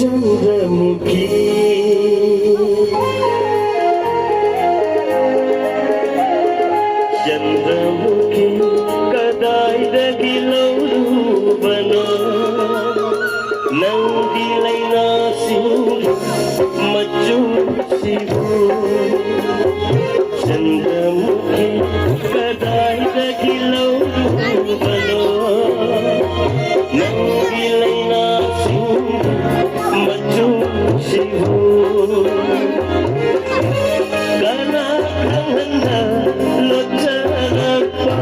चन्द्रमुखी चन्द्रमुखी कदाइदगिलौरु बनो नंदिलाई नासिंग मचुसिबो चन्द्रमुखी कदाइदगिलौरु बनो नंदिलाई नासिंग मचुसिबो kana handa lojarapa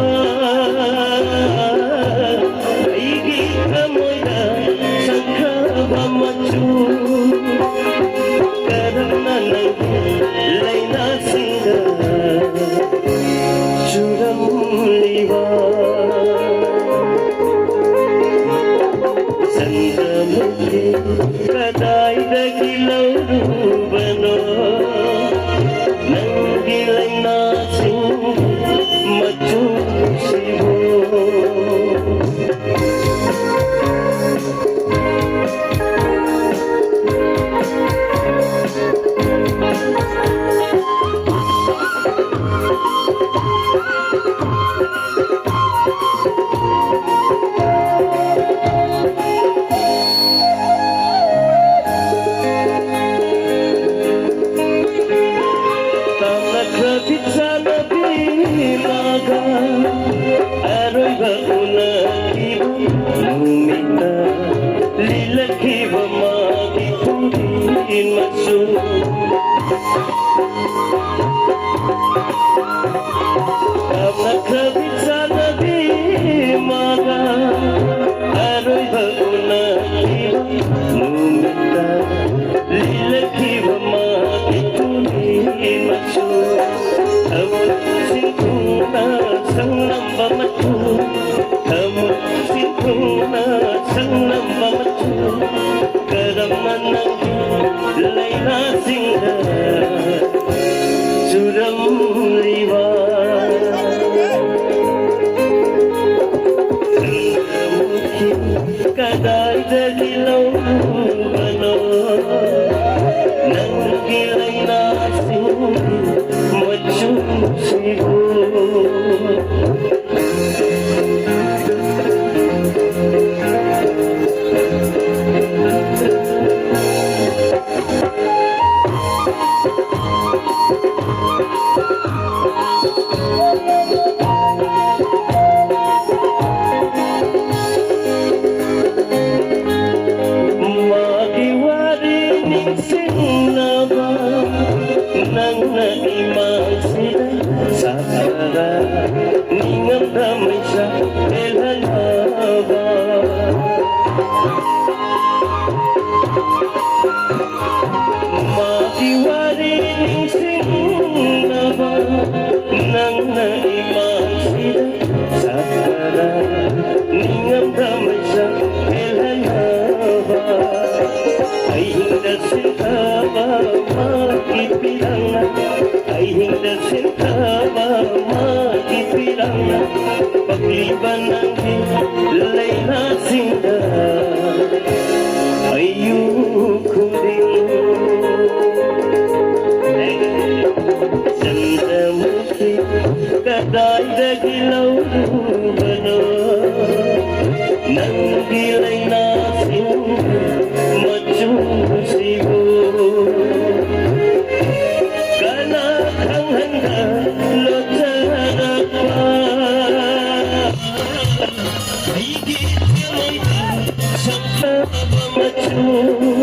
igi kamoida sangkha machu karana laina singa churam liwa sandamukhi kadai dagilauru bano nangilay nasing machusibo kadai dagilauru bano nangilay nasing machusibo kadai dagilauru bano nangilay nasing machusibo kana kang handa lojarapa higit kamay sangka machu